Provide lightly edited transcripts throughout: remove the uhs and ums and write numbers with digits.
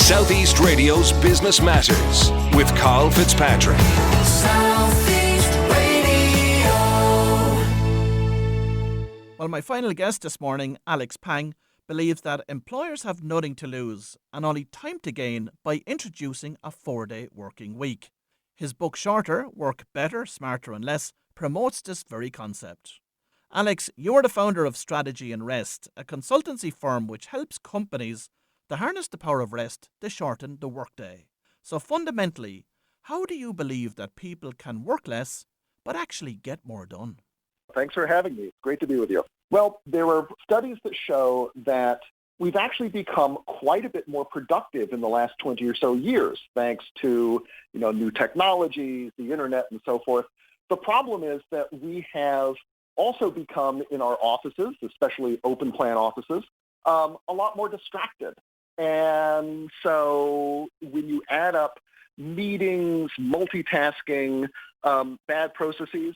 Southeast Radio's Business Matters with Carl Fitzpatrick. Southeast Radio. Well, my final guest this morning, Alex Pang, believes that employers have nothing to lose and only time to gain by introducing a 4-day working week. His book Shorter, Work Better, Smarter and Less promotes this very concept. Alex, you are the founder of Strategy and Rest, a consultancy firm which helps companies to harness the power of rest to shorten the workday. So fundamentally, how do you believe that people can work less but actually get more done? Thanks for having me. It's great to be with you. Well, there are studies that show that we've actually become quite a bit more productive in the last 20 or so years, thanks to new technologies, the internet, and so forth. The problem is that we have also become, in our offices, especially open plan offices, a lot more distracted. And so when you add up meetings, multitasking, bad processes,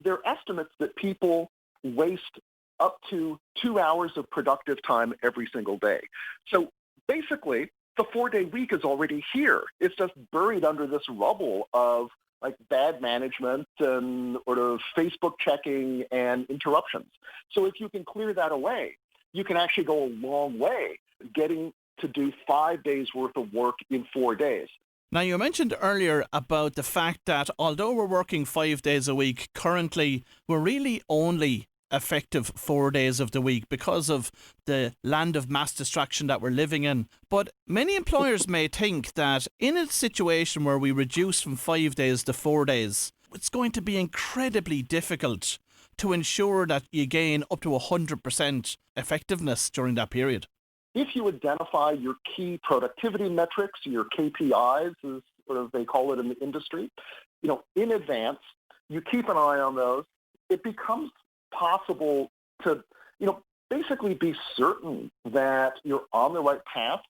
there are estimates that people waste up to 2 hours of productive time every single day. So basically, the 4-day week is already here. It's just buried under this rubble of bad management and sort of Facebook checking and interruptions. So if you can clear that away, you can actually go a long way getting to do 5 days worth of work in 4 days. Now, you mentioned earlier about the fact that although we're working 5 days a week, currently we're really only effective 4 days of the week because of the land of mass distraction that we're living in. But many employers may think that in a situation where we reduce from 5 days to 4 days, it's going to be incredibly difficult to ensure that you gain up to 100% effectiveness during that period. If you identify your key productivity metrics, your KPIs, as sort of they call it in the industry, in advance, you keep an eye on those, it becomes possible to, basically be certain that you're on the right path,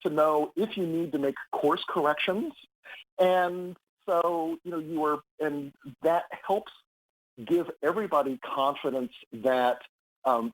to know if you need to make course corrections. And so, and that helps give everybody confidence that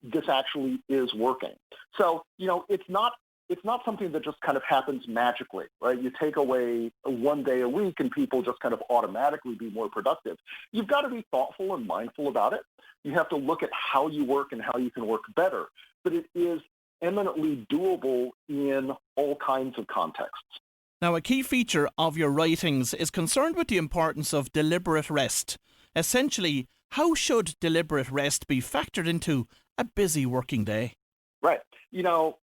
this actually is working. So, it's not something that just kind of happens magically, right? You take away 1 day a week and people just kind of automatically be more productive. You've got to be thoughtful and mindful about it. You have to look at how you work and how you can work better. But it is eminently doable in all kinds of contexts. Now, a key feature of your writings is concerned with the importance of deliberate rest. Essentially, how should deliberate rest be factored into a busy working day? Right.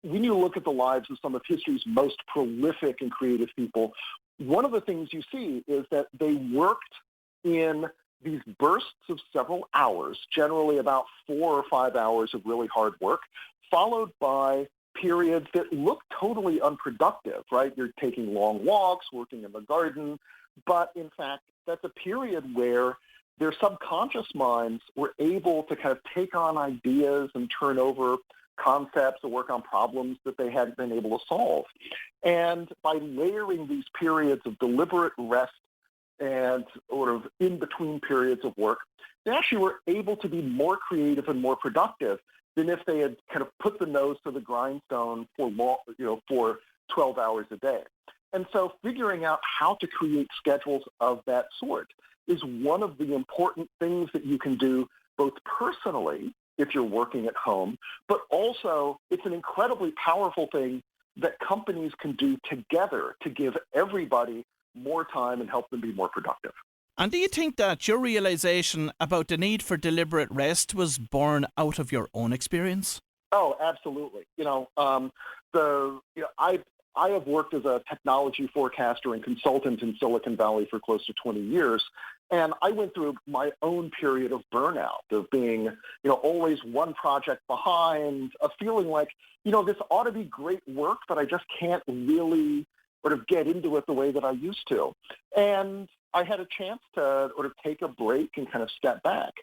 When you look at the lives of some of history's most prolific and creative people, one of the things you see is that they worked in these bursts of several hours, generally about 4 or 5 hours of really hard work, followed by periods that look totally unproductive, right? You're taking long walks, working in the garden, but in fact, that's a period where their subconscious minds were able to kind of take on ideas and turn over concepts or work on problems that they hadn't been able to solve. And by layering these periods of deliberate rest and sort of in-between periods of work, they actually were able to be more creative and more productive than if they had kind of put the nose to the grindstone for 12 hours a day. And so figuring out how to create schedules of that sort is one of the important things that you can do both personally if you're working at home, but also it's an incredibly powerful thing that companies can do together to give everybody more time and help them be more productive. And do you think that your realization about the need for deliberate rest was born out of your own experience? Oh, absolutely. I have worked as a technology forecaster and consultant in Silicon Valley for close to 20 years. And I went through my own period of burnout, of being, always one project behind, of feeling like, this ought to be great work, but I just can't really sort of get into it the way that I used to. And I had a chance to sort of take a break and kind of step back.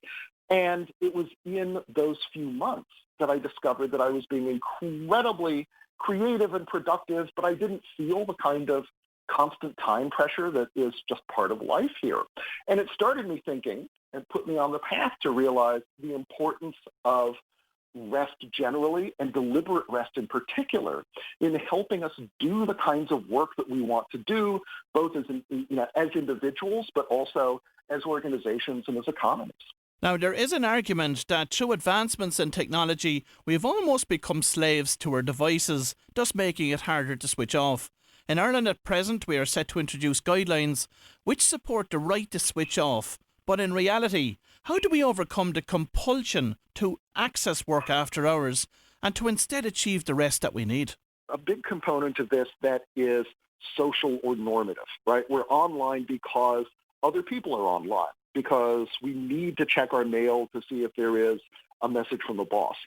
And it was in those few months that I discovered that I was being incredibly creative and productive, but I didn't feel the kind of constant time pressure that is just part of life here. And it started me thinking and put me on the path to realize the importance of rest generally and deliberate rest in particular in helping us do the kinds of work that we want to do, both as individuals, but also as organizations and as economies. Now, there is an argument that through advancements in technology, we've almost become slaves to our devices, thus making it harder to switch off. In Ireland at present, we are set to introduce guidelines which support the right to switch off. But in reality, how do we overcome the compulsion to access work after hours and to instead achieve the rest that we need? A big component of this that is social or normative, right? We're online because other people are online, because we need to check our mail to see if there is a message from the boss.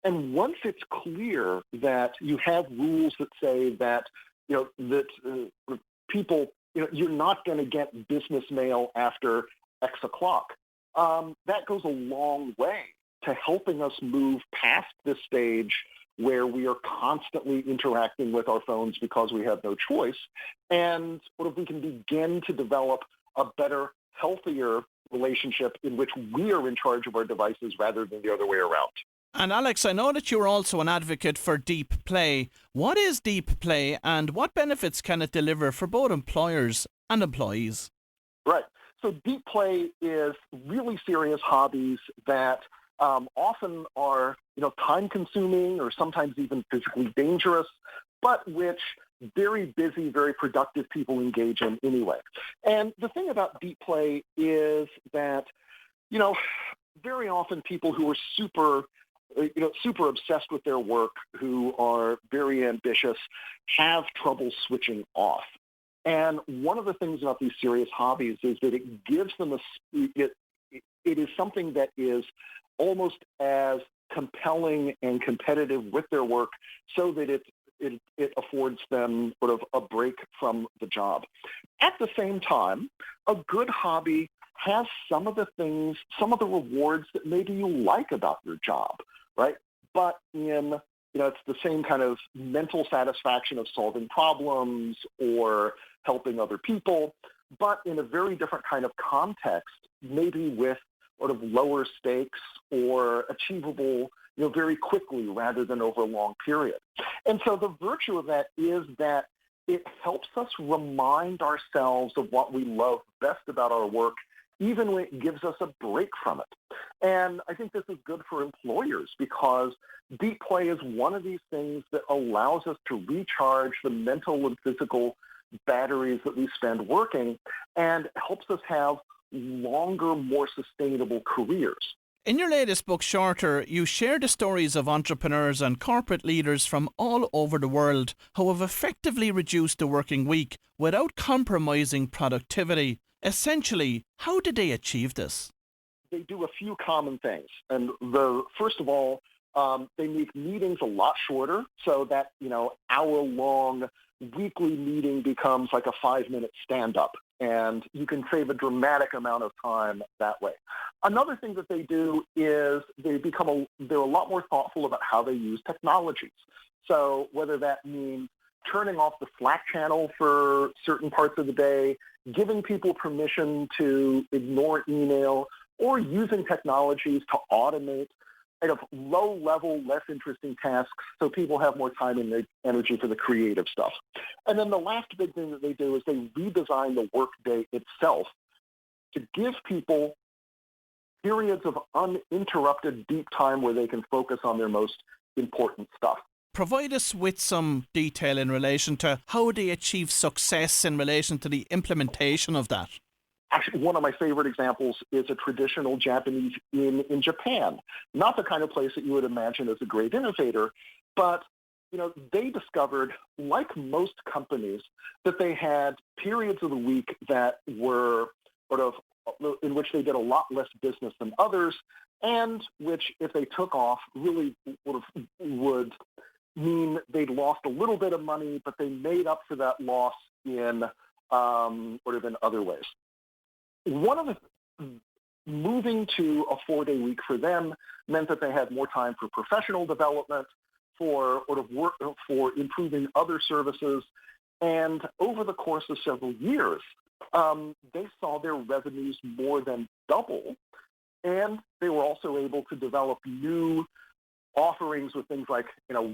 And once it's clear that you have rules that say that, people, you're not going to get business mail after X o'clock, that goes a long way to helping us move past this stage where we are constantly interacting with our phones because we have no choice. And what if we can begin to develop a better, healthier relationship in which we are in charge of our devices rather than the other way around? And Alex, I know that you're also an advocate for deep play. What is deep play and what benefits can it deliver for both employers and employees? Right. So deep play is really serious hobbies that often are, time-consuming or sometimes even physically dangerous, but which very busy, very productive people engage in anyway. And the thing about deep play is that, very often people who are super obsessed with their work, who are very ambitious, have trouble switching off. And one of the things about these serious hobbies is that it gives them it is something that is almost as compelling and competitive with their work, so that it affords them sort of a break from the job. At the same time, a good hobby has some of the rewards that maybe you like about your job, right? But it's the same kind of mental satisfaction of solving problems or helping other people, but in a very different kind of context, maybe with sort of lower stakes or achievable, very quickly rather than over a long period. And so the virtue of that is that it helps us remind ourselves of what we love best about our work, even when it gives us a break from it. And I think this is good for employers because deep play is one of these things that allows us to recharge the mental and physical batteries that we spend working and helps us have longer, more sustainable careers. In your latest book, Shorter, you share the stories of entrepreneurs and corporate leaders from all over the world who have effectively reduced the working week without compromising productivity. Essentially, how did they achieve this? They do a few common things. And first of all, they make meetings a lot shorter so that, hour-long weekly meeting becomes like a 5-minute stand-up. And you can save a dramatic amount of time that way. Another thing that they do is they're a lot more thoughtful about how they use technologies. So whether that means turning off the Slack channel for certain parts of the day, giving people permission to ignore email, or using technologies to automate kind of low-level, less interesting tasks so people have more time and energy for the creative stuff. And then the last big thing that they do is they redesign the workday itself to give people periods of uninterrupted deep time where they can focus on their most important stuff. Provide us with some detail in relation to how they achieve success in relation to the implementation of that. Actually, one of my favorite examples is a traditional Japanese inn in Japan. Not the kind of place that you would imagine as a great innovator, but they discovered, like most companies, that they had periods of the week that were in which they did a lot less business than others, and which, if they took off, really would mean they'd lost a little bit of money, but they made up for that loss in in other ways. One of the moving to a 4-day week for them meant that they had more time for professional development, for work, for improving other services, and over the course of several years, they saw their revenues more than double, and they were also able to develop new offerings with things like,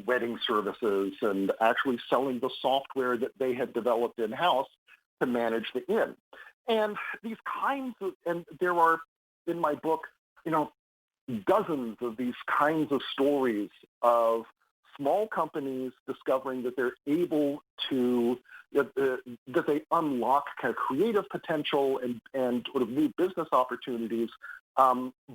wedding services and actually selling the software that they had developed in-house to manage the inn. And these kinds of, and there are in my book, dozens of these kinds of stories of small companies discovering that they're able to, that they unlock kind of creative potential and sort of new business opportunities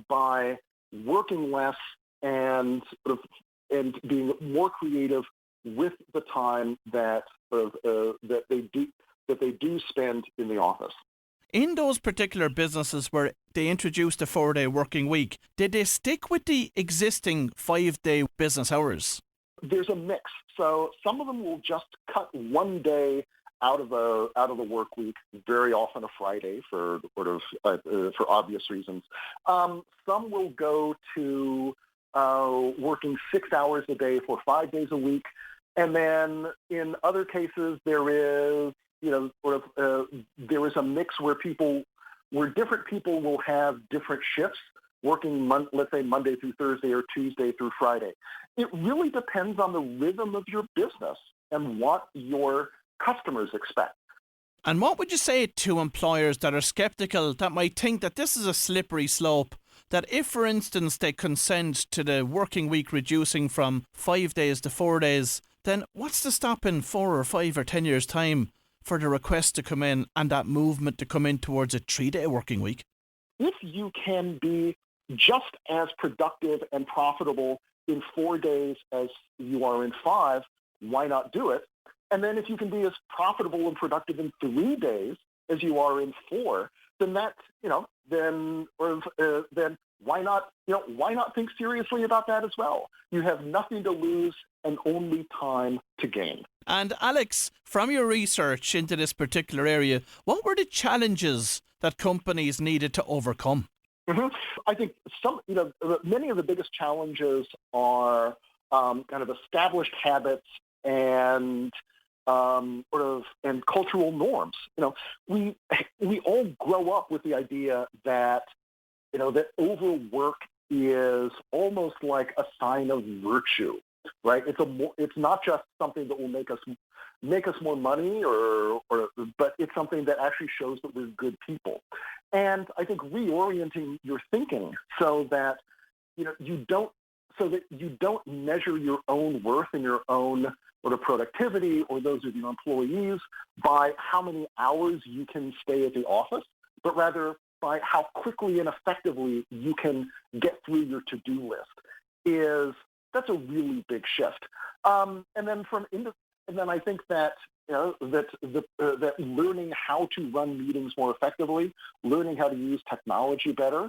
by working less and sort of, and being more creative with the time that they do spend in the office. In those particular businesses where they introduced the 4-day working week, did they stick with the existing 5-day business hours? There's a mix. So some of them will just cut one day out of the work week, very often a Friday for for obvious reasons. Some will go to working 6 hours a day for 5 days a week, and then in other cases there is there is a mix where different people will have different shifts, working, let's say, Monday through Thursday or Tuesday through Friday. It really depends on the rhythm of your business and what your customers expect. And what would you say to employers that are skeptical, that might think that this is a slippery slope, that if, for instance, they consent to the working week reducing from 5 days to 4 days, then what's to stop in 4 or 5 or 10 years' time for the request to come in and that movement to come in towards a 3-day working week? If you can be just as productive and profitable in 4 days as you are in 5, why not do it? And then if you can be as profitable and productive in 3 days as you are in 4, then then why not think seriously about that as well? You have nothing to lose and only time to gain. And Alex, from your research into this particular area, what were the challenges that companies needed to overcome? Mm-hmm. I think many of the biggest challenges are kind of established habits and and cultural norms. We all grow up with the idea that that overwork is almost like a sign of virtue, right? It's not just something that will make us more money, but it's something that actually shows that we're good people. And I think reorienting your thinking so that you don't measure your own worth and your own productivity or those of your employees by how many hours you can stay at the office, but rather by how quickly and effectively you can get through your to-do list. That's a really big shift. And then I think that that learning how to run meetings more effectively, learning how to use technology better,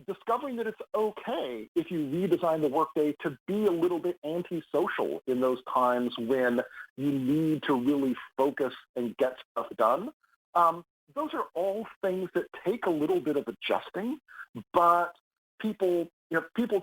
discovering that it's okay if you redesign the workday to be a little bit antisocial in those times when you need to really focus and get stuff done. Those are all things that take a little bit of adjusting, but people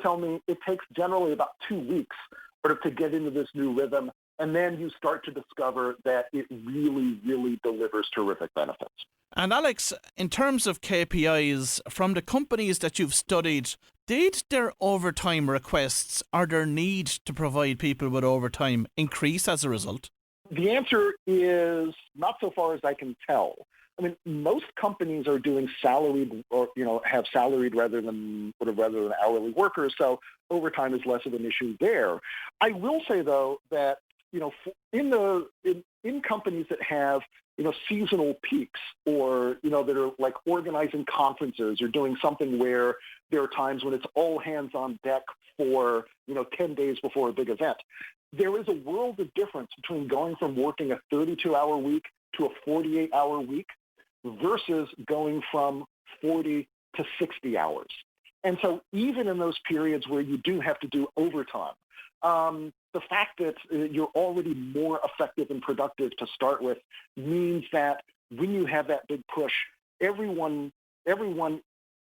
tell me it takes generally about 2 weeks to get into this new rhythm, and then you start to discover that it really, really delivers terrific benefits. And Alex, in terms of KPIs, from the companies that you've studied, did their overtime requests or their need to provide people with overtime increase as a result? The answer is not so far as I can tell. I mean, most companies are doing salaried or, have salaried rather than hourly workers, so overtime is less of an issue there. I will say, though, that, in companies that have, seasonal peaks or, that are like organizing conferences or doing something where there are times when it's all hands on deck for, 10 days before a big event, there is a world of difference between going from working a 32-hour week to a 48-hour week versus going from 40 to 60 hours. And so even in those periods where you do have to do overtime, the fact that you're already more effective and productive to start with means that when you have that big push, everyone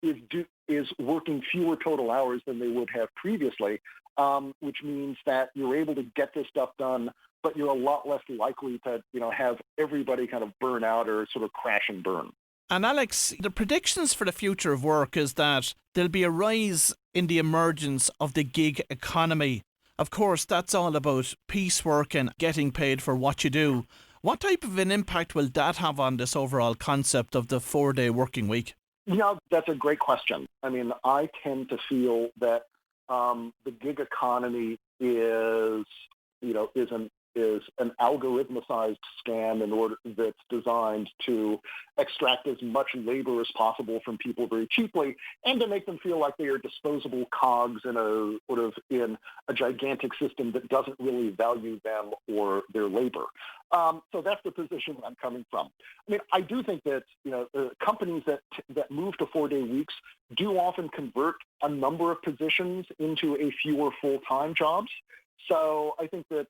is working fewer total hours than they would have previously, which means that you're able to get this stuff done, but you're a lot less likely to have everybody kind of burn out or sort of crash and burn. And Alex, the predictions for the future of work is that there'll be a rise in the emergence of the gig economy. Of course, that's all about piecework and getting paid for what you do. What type of an impact will that have on this overall concept of the 4-day working week? That's a great question. I mean, I tend to feel that the gig economy is an algorithmicized scam that's designed to extract as much labor as possible from people very cheaply and to make them feel like they are disposable cogs in a gigantic system that doesn't really value them or their labor. So that's the position I'm coming from. I mean, I do think that companies that move to 4-day weeks do often convert a number of positions into a fewer full-time jobs. So I think that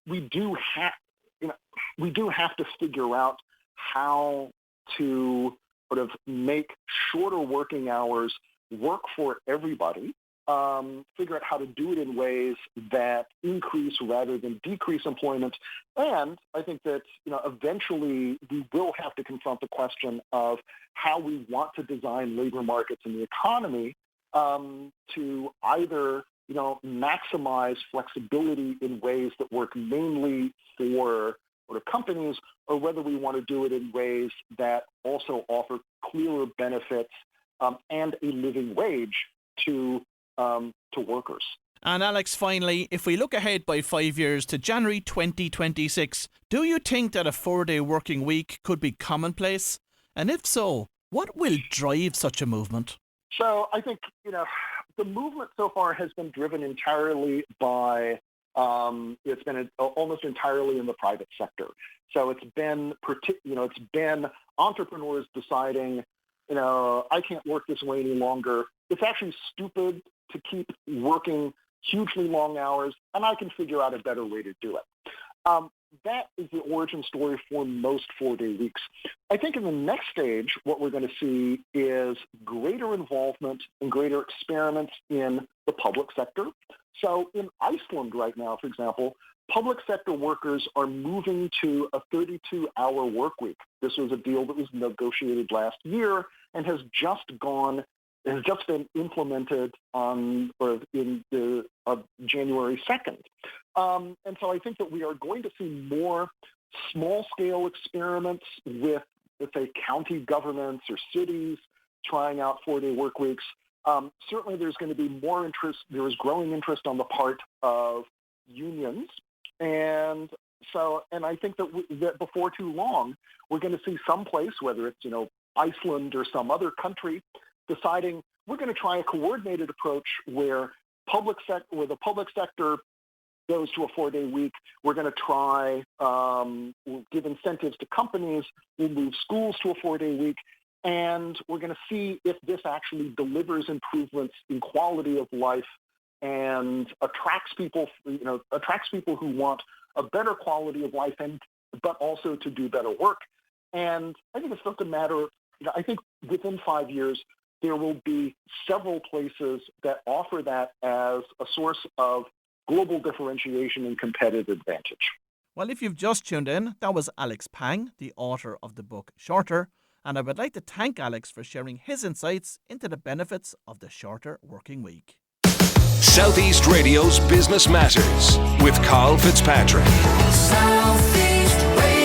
we do have to figure out how to sort of make shorter working hours work for everybody. Figure out how to do it in ways that increase rather than decrease employment. And I think that eventually we will have to confront the question of how we want to design labor markets and the economy to either maximize flexibility in ways that work mainly for companies, or whether we want to do it in ways that also offer clearer benefits and a living wage to workers. And Alex, finally, if we look ahead by 5 years to January 2026, do you think that a 4-day working week could be commonplace? And if so, what will drive such a movement? So I think, the movement so far has been driven entirely by, it's been almost entirely in the private sector. So it's been entrepreneurs deciding, I can't work this way any longer. It's actually stupid to keep working hugely long hours, and I can figure out a better way to do it. That is the origin story for most 4-day weeks. I think in the next stage, what we're going to see is greater involvement and greater experiments in the public sector. So in Iceland right now, for example, public sector workers are moving to a 32-hour work week. This was a deal that was negotiated last year and has just been implemented on January 2nd. And so I think that we are going to see more small-scale experiments with, let's say, county governments or cities trying out 4-day work weeks. Certainly there's going to be more interest. There is growing interest on the part of unions. And I think that before too long, we're going to see some place, whether it's, Iceland or some other country, deciding we're going to try a coordinated approach where the public sector goes to a 4-day week. We're going to try, we'll give incentives to companies. We'll move schools to a 4-day week. And we're going to see if this actually delivers improvements in quality of life and attracts people who want a better quality of life but also to do better work. And I think it's just a matter of, I think within 5 years, there will be several places that offer that as a source of global differentiation and competitive advantage. Well, if you've just tuned in, that was Alex Pang, the author of the book Shorter, and I would like to thank Alex for sharing his insights into the benefits of the shorter working week. Southeast Radio's Business Matters with Carl Fitzpatrick. Southeast Radio.